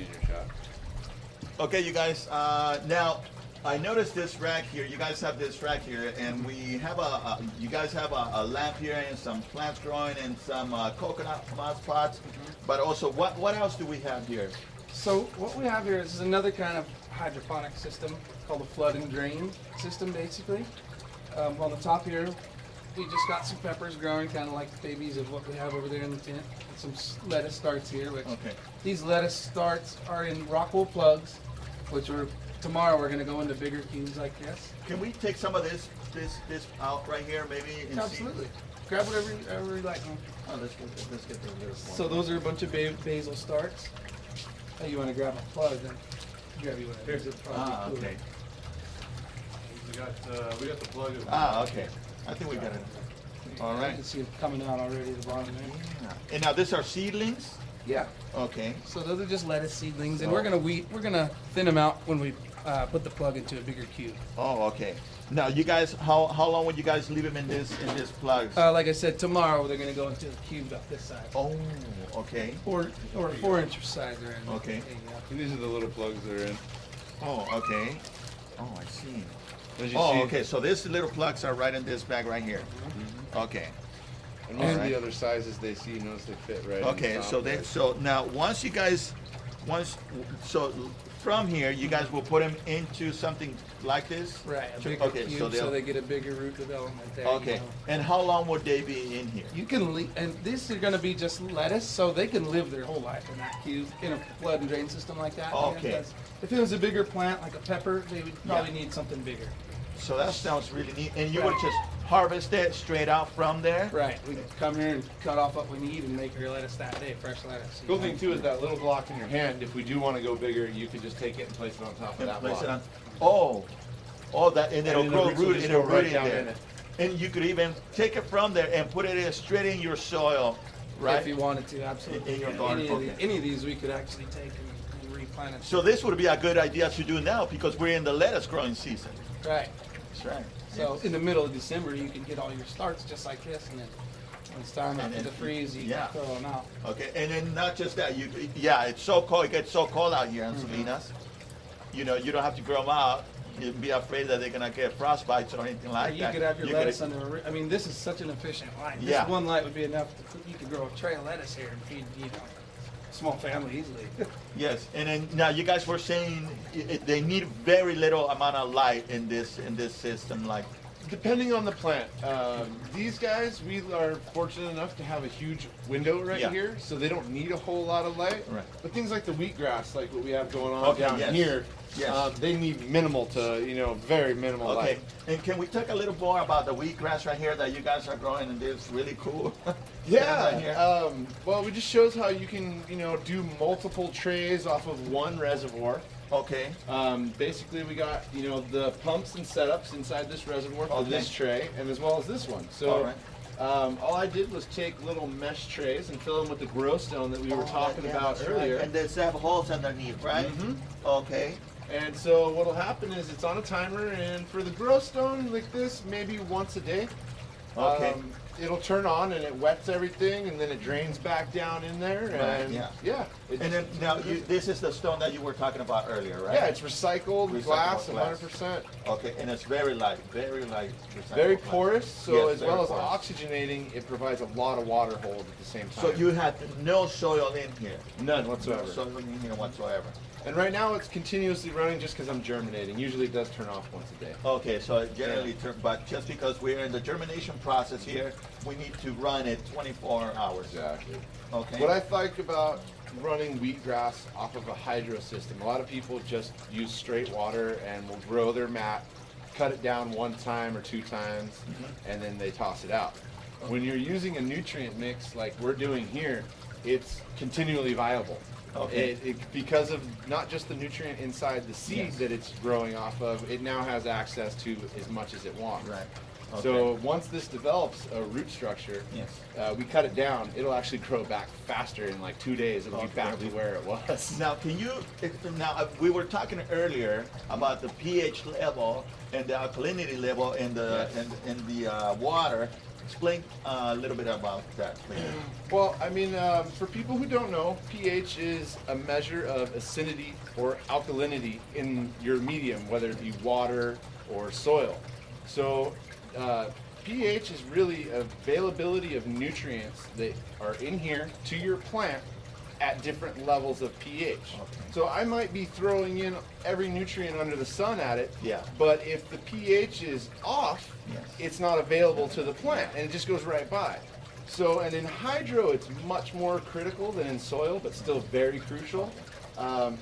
use your shot. Okay, you guys. Now, I noticed this rack here. You guys have this rack here, and we have you guys have a lamp here and some plants growing and some coconut moss pots. But also, what else do we have here? So what we have here is another kind of hydroponic system called a flood and drain system, basically. On the top here, we just got some peppers growing, kind of like babies of what we have over there in the tent. And some lettuce starts here, which these lettuce starts are in rock wool plugs, which tomorrow we're going to go into bigger cubes like this. Can we take some of this out right here, maybe? And Absolutely. Grab whatever you like. Oh, let's get the little one. So those are a bunch of basil starts. Oh, you want to grab a plug, then grab you one. Here's the plug. Okay. We got the plug. Okay. I think we got it. All You right. can see it coming out already at the bottom there. Yeah. And now these are seedlings. Yeah. Okay. So those are just lettuce seedlings, and we're gonna thin them out when we put the plug into a bigger cube. Oh, okay. Now, you guys, how long would you guys leave them in this plugs? Like I said, tomorrow they're gonna go into the cube up this side. Oh, okay. Or 4-inch size they're in. Okay. And these are the little plugs they're in. Oh, okay. Oh, I see. As you Oh, see, okay. So these little plugs are right in this bag right here. Okay. And most of Alright. the other sizes they see, you notice they fit right. Okay. on top So there. so now so from here you guys will put them into something like this. Right. A bigger Okay. cube, So so they'll. they get a bigger root development there. Okay. You know. And how long would they be in here? You can leave, and these are going to be just lettuce, so they can live their whole life in that cube in a flood and drain system like that. Okay. Because if it was a bigger plant like a pepper, they would probably need something bigger. So that sounds really neat. And you Right. would just harvest it straight out from there? Right. We come here and cut off what we need and make your lettuce that day, fresh lettuce. Cool thing too is that little block in your hand. If we do want to go bigger, you can just take it and place it on top of And that place block. it on. Oh, that, and it'll then the grow roots will root, just it'll go right root in down there. in it. And you could even take it from there and put it straight in your soil, right? If you wanted to, absolutely. In your garden, okay. Any of these we could actually take and replant it. So this would be a good idea to do now because we're in the lettuce growing season. Right. That's right. So in the middle of December, you can get all your starts just like this, and then when it's time And after then- the freeze, you yeah. can throw them out. Okay, and then not just that, it's so cold, it gets so cold out here in Salinas. You know, you don't have to grow them out. You'd be afraid that they're gonna get frostbites or anything like You that. could have your You lettuce under a I mean, this is such an efficient light. Yeah. This one light would be enough you could grow a tray of lettuce here and feed, a small family easily. Yes, and then now you guys were saying they need very little amount of light in this system, like. Depending on the plant. These guys, we are fortunate enough to have a huge window right Yeah. here, so they don't need a whole lot of light. Right. But things like the wheatgrass, like what we have going on Okay, down yes. here, Yes. they need minimal to, very minimal Okay, light. and can we talk a little more about the wheatgrass right here that you guys are growing and it's really cool? Yeah. Right here. Well, it just shows how you can, do multiple trays off of one reservoir. Okay, Basically, we got the pumps and setups inside this reservoir for Okay. this tray, and as well as this one. So, All right. all I did was take little mesh trays and fill them with the grow stone that we were talking Yeah, about that's right. earlier. And there's have holes underneath, right? Mhm. Okay. And so what'll happen is it's on a timer, and for the grow stone like this, maybe once a day. Okay. It'll turn on and it wets everything, and then it drains back down in there. Right, And yeah. it And then just- now this is the stone that you were talking about earlier, right? yeah, it's recycled glass, glass. 100%. Okay, and it's very light. Very Very recyclable. porous, so Yes, as very well as porous. oxygenating, it provides a lot of water hold at the same time. So you had no soil in here. None whatsoever. No soil in here whatsoever. And right now it's continuously running just because I'm germinating. Usually it does turn off once a day. Okay, so it generally, but just because we're in the germination process here, we need to run it 24 hours. Exactly. Okay. What I like about running wheatgrass off of a hydro system, a lot of people just use straight water and will grow their mat, cut it down one time or two times, and then they toss it out. When you're using a nutrient mix like we're doing here, it's continually viable. Okay. Because of not just the nutrient inside the seed Yes. that it's growing off of, it now has access to as much as it wants. Right. So Okay. once this develops a root structure, Yes. we cut it down, it'll actually grow back faster in like 2 days. It'll be Okay. back to where it was. Now, we were talking earlier about the pH level and the alkalinity level in the Yes. in the water. Explain a little bit about that, please. Well, I mean, for people who don't know, pH is a measure of acidity or alkalinity in your medium, whether it be water or soil. So pH is really availability of nutrients that are in here to your plant at different levels of pH. So I might be throwing in every nutrient under the sun at it, Yeah. but if the pH is off, Yes. it's not available to the plant and it just goes right by. So, and in hydro, it's much more critical than in soil, but still very crucial.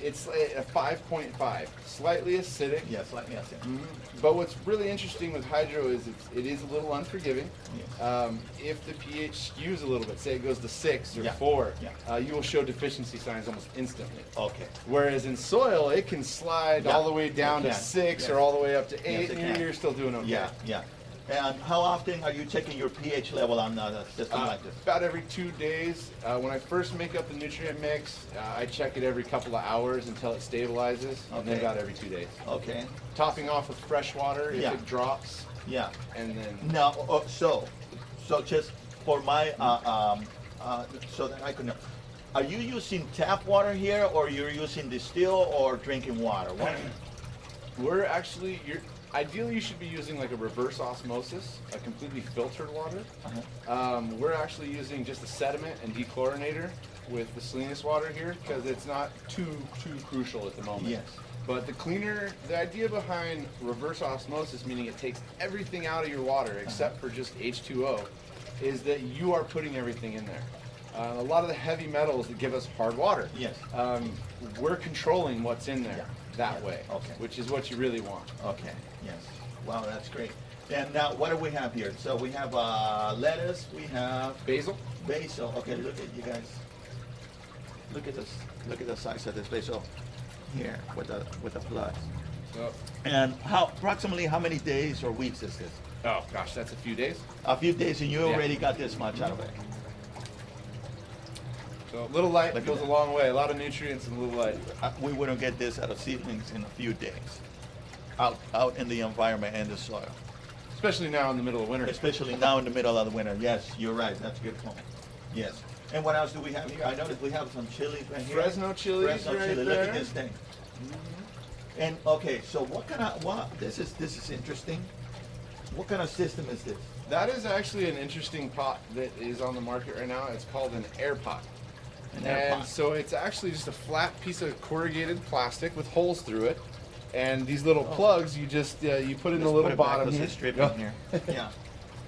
It's a 5.5, slightly acidic. Yes, like yes. Yeah. But what's really interesting with hydro is it is a little unforgiving. Yes. If the pH skews a little bit, say it goes to 6 or Yeah. 4, Yeah. you will show deficiency signs almost instantly. Okay. Whereas in soil, it can slide Yeah. all the way down It to can. 6 Yes. or all the way up to 8, Yes, it and can. you're still doing okay. Yeah, yeah. And how often are you checking your pH level on a system like this? About every 2 days. When I first make up the nutrient mix, I check it every couple of hours until it stabilizes, and then Okay. about every 2 days. Okay. Topping off with fresh water if Yeah. it drops, Yeah. and then Now, so just for my so that I can know, are you using tap water here, or you're using distilled or drinking water? What? we're actually ideally you should be using like a reverse osmosis, a completely filtered water. We're actually using just a sediment and dechlorinator with the Salinas water here because it's not too crucial at the moment. Yes. But the idea behind reverse osmosis, meaning it takes everything out of your water except for just H2O, is that you are putting everything in there. A lot of the heavy metals that give us hard water, Yes. we're controlling what's in there that Yeah. way, Okay. which is what you really want. Okay. Yes. Wow, that's great. And now, what do we have here? So we have lettuce. We have Basil? basil. Okay, look at you guys. Look at this. Look at the size of this basil here with the blood. So, And approximately how many days or weeks is this? oh gosh, that's a few days. A few days, and you Yeah. already got this much out of it. So a little light Look at goes a that. long way. A lot of nutrients and a little light. We wouldn't get this out of seedlings in a few days, out in the environment and the soil. Especially now in the middle of winter. Especially now in the middle of the winter. Yes, you're right. That's a good point. Yes. And what else do we have here? I noticed we have some chilies right here. Fresno chilies Fresno right chili. there. Look at this thing. And okay, so this is interesting. What kind of system is this? That is actually an interesting pot that is on the market right now. It's called an air pot. An air And pot. so it's actually just a flat piece of corrugated plastic with holes through it. And these little plugs, you just you put in the Let's little put it back, bottom let's here. just strip Yeah. in here. Yeah.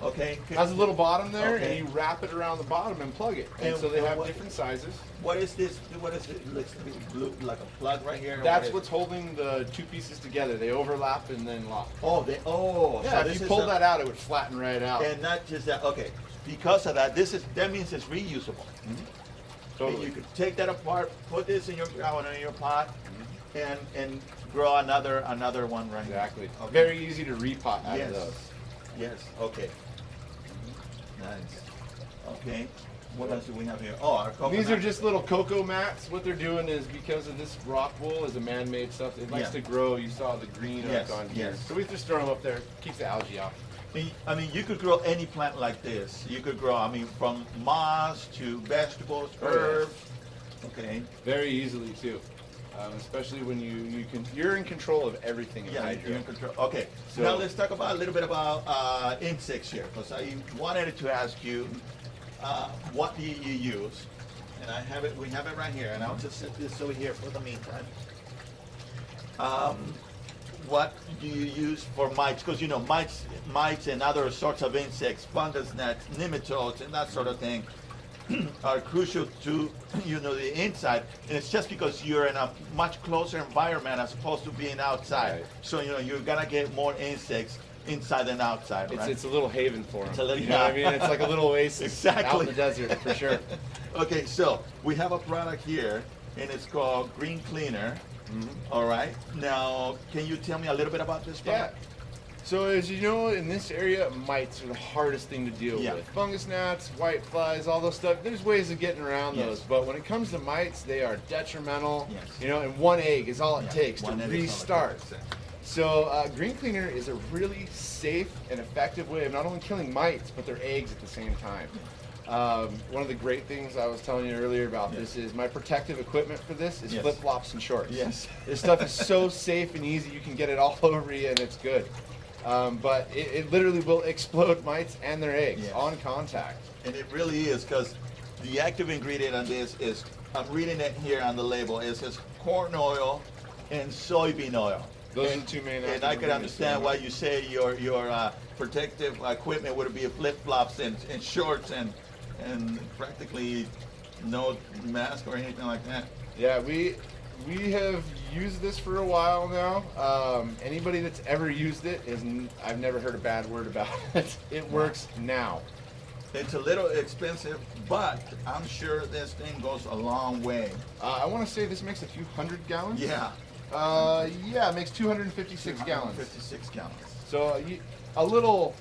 Okay. Has a little bottom there, Okay. and you wrap it around the bottom and plug it. And And so they have what- different sizes. What is this? What is it? Looks to be blue, like a plug right here. or That's what is what's it? holding the two pieces together. They overlap and then lock. Oh, Yeah, so if this you is pull a- that out, it would flatten right out. And not just that. Okay. Because of that, that means it's reusable. Totally. You could take that apart, put this in your ground in your pot, and grow another one right here. Exactly. Okay. Very easy to repot out Yes. of those. Yes. Okay. Nice. Okay. What else do we have here? Oh, our coconut. These are just little cocoa mats. What they're doing is because of this rock wool is a man-made stuff. It likes Yeah. to grow. You saw the green Yes, on here. yes. So we just throw them up there. Keeps the algae off. I mean, you could grow any plant like this. You could grow, from moss to vegetables, Oh, yes. herbs. Okay. Very easily too. Especially when you're in control of everything in Yeah, hydro. you're in control. Okay. So- Now let's talk about a little bit about insects here, because I wanted to ask you, what do you use? And we have it right here, and I'll just set this over here for the meantime. What do you use for mites? Because mites and other sorts of insects, fungus gnats, nematodes, and that sort of thing, are crucial to the inside, and it's just because you're in a much closer environment as opposed to being outside. Right. So you're gonna get more insects inside than outside, right? It's a little haven for them. It's a little- You know what I mean? It's like a little oasis Exactly. out in the desert for sure. Okay, so we have a product here, and it's called Green Cleaner. All right. Now, can you tell me a little bit about this Yeah. product? So as you know, in this area, mites are the hardest thing to deal Yeah. with. Fungus gnats, white flies, all those stuff. There's ways of getting around Yes. those, but when it comes to mites, they are detrimental. Yes. And one egg is all it Yeah, takes to one egg is all it restart. takes. So green cleaner is a really safe and effective way of not only killing mites, but their eggs at the same time. One of the great things I was telling you earlier about this is my protective equipment for this is flip-flops and shorts. Yes. This stuff is so safe and easy. You can get it all over you and it's good. But it literally will explode mites and their eggs on contact. And it really is, because the active ingredient on this is, I'm reading it here on the label, it says corn oil and soybean oil. Those are the two main And I can understand why you say your protective equipment would be flip-flops and shorts and practically no mask or anything like that. Yeah, we have used this for a while now. Anybody that's ever used it I've never heard a bad word about it. It works now. It's a little expensive, but I'm sure this thing goes a long way. I want to say this makes a few hundred gallons. Yeah. Yeah, it makes 256 gallons. 56 gallons. So a little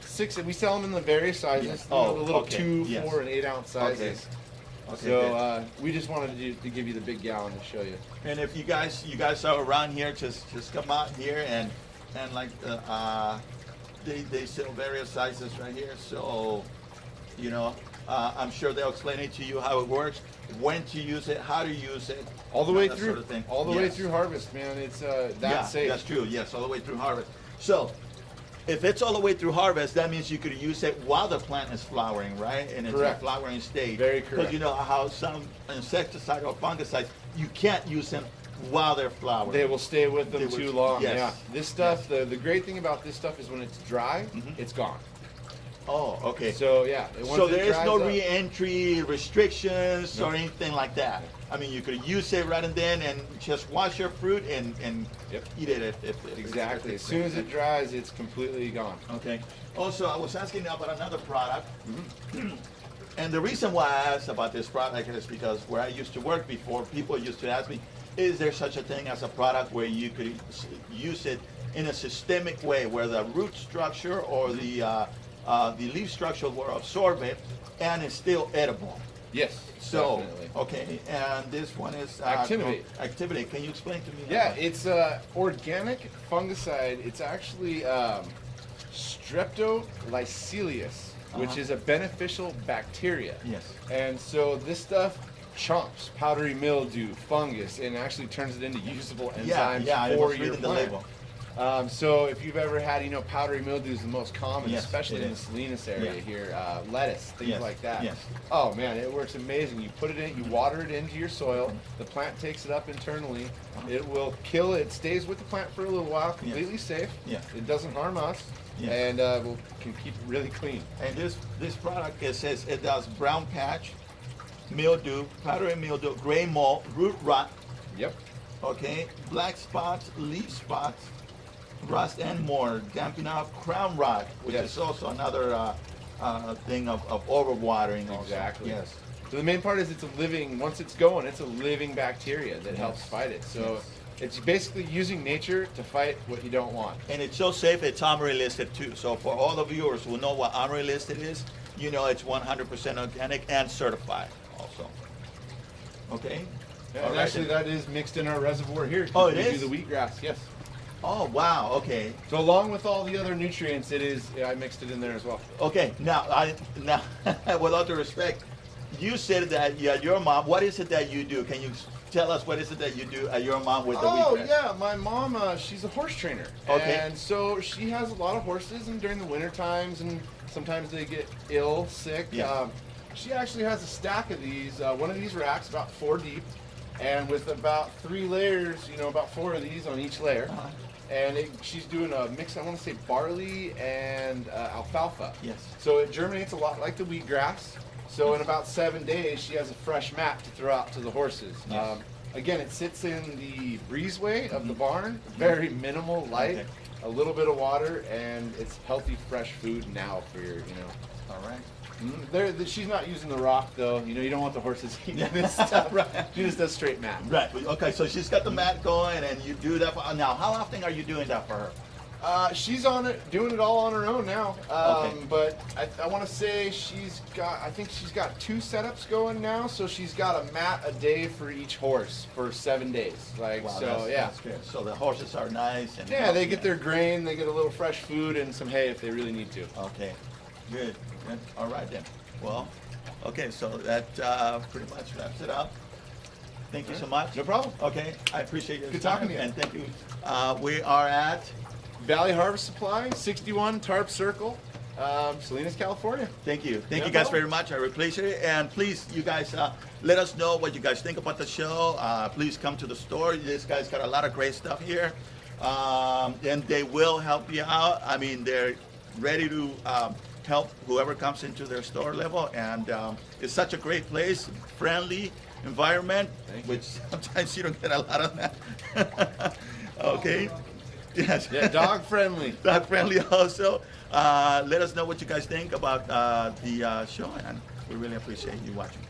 we sell them in the various sizes. Yes. The little 2, Yes. 4, and 8 ounce sizes. Okay, So we just wanted to give you the big gallon to show you. And if you guys are around here, just come out here and like they sell various sizes right here. So I'm sure they'll explain it to you how it works, when to use it, how to use it, All the way that through, sort of thing. all the way through harvest, man. It's that's safe. That's true. Yes, all the way through harvest. So, if it's all the way through harvest, that means you could use it while the plant is flowering, right? And it's in a Correct. flowering stage. Very correct. Because you know how some insecticide or fungicides, you can't use them while they're flowering. They will stay with them They will- too long. yes. Yeah. This stuff, the great thing about this stuff is when it's dry, it's gone. Oh, okay. So yeah. So there is no re re-entry restrictions or anything like that. I mean, you could use it right and then and just wash your fruit and eat it if Exactly. if As soon as it dries, it's completely gone. Okay. Also, I was asking about another product. And the reason why I asked about this product is because where I used to work before, people used to ask me, is there such a thing as a product where you could use it in a systemic way where the root structure or the leaf structure will absorb it and it's still edible? Yes. So, definitely. okay, and this one is Activity. Activity. Can you explain to me? Yeah, it's organic fungicide. It's actually Streptolycilius, which is a beneficial bacteria. Yes. And so this stuff chomps powdery mildew, fungus, and actually turns it into usable enzymes I for was your reading the plant. label. So if you've ever had, powdery mildew is the most common, Yes, especially it in the is. Salinas area Yeah. here. Lettuce, things Yes, like that. yes. Oh man, it works amazing. You put it in, you water it into your soil. Mm-hmm. The plant takes it up internally. It will kill it. It stays with the plant for a little while, completely safe. Yeah. It doesn't harm us, Yeah. and can keep it really clean. And this product, it says it does brown patch, mildew, powdery mildew, gray mold, root rot, Yep. okay, black spots, leaf spots, rust and more, damping out crown rot, which Yes. is also another thing of overwatering also. Exactly. Yes. So the main part is once it's going, it's a living bacteria that helps Yes. fight it. So Yes. it's basically using nature to fight what you don't want. And it's so safe, it's OMRI listed too. So for all the viewers who know what OMRI listed is, it's 100% organic and certified also. Okay? Yeah, All and right, actually, then. that is mixed in our reservoir here. Oh, it we is? do the wheatgrass, yes. Oh, wow, okay. So along with all the other nutrients, I mixed it in there as well. Okay, now, with all due respect, you said that your mom, what is it that you do? Can you tell us what is it that you do at your mom with the wheatgrass? Yeah, my mom, she's a horse trainer. Okay. And so she has a lot of horses, and during the winter times, and sometimes they get ill, sick. Yeah. She actually has a stack of these, one of these racks about 4 deep, and with about 3 layers, about 4 of these on each layer. Uh-huh. And she's doing a mix, I want to say barley and alfalfa. Yes. So it germinates a lot like the wheatgrass. So in about 7 days, she has a fresh mat to throw out to the horses. Yes. Again, it sits in the breezeway of the barn, very minimal light, Okay. a little bit of water, and it's healthy, fresh food now for your, All right. She's not using the rock though. You don't want the horses eating this stuff. Right. She just does straight mat. Right. Okay, so she's got the mat going, and you do that. Now, how often are you doing that for her? She's on it, doing it all on her own now. Okay. But I want to say I think she's got 2 setups going now. So she's got a mat a day for each horse for 7 days. Like, Wow, so yeah. that's good. So the horses are nice and Yeah, they healthy. get their grain, they get a little fresh food and some hay if they really need to. Okay, good. All right then. Well, okay, so that pretty much wraps it up. Thank you so much. No problem. Okay, I appreciate your Good time, talking to you. and thank you. We are at Valley Harvest Supply, 61 Tarp Circle, Salinas, California. Thank you. Thank No you guys problem. very much. I really appreciate it. And please, you guys, let us know what you guys think about the show. Please come to the store. This guy's got a lot of great stuff here. And they will help you out. I mean, they're ready to help whoever comes into their store level. And it's such a great place, friendly environment, Thank you. which sometimes you don't get a lot of that. Okay. Yes. Yeah, dog friendly. Dog friendly also. Let us know what you guys think about the show, and we really appreciate you watching.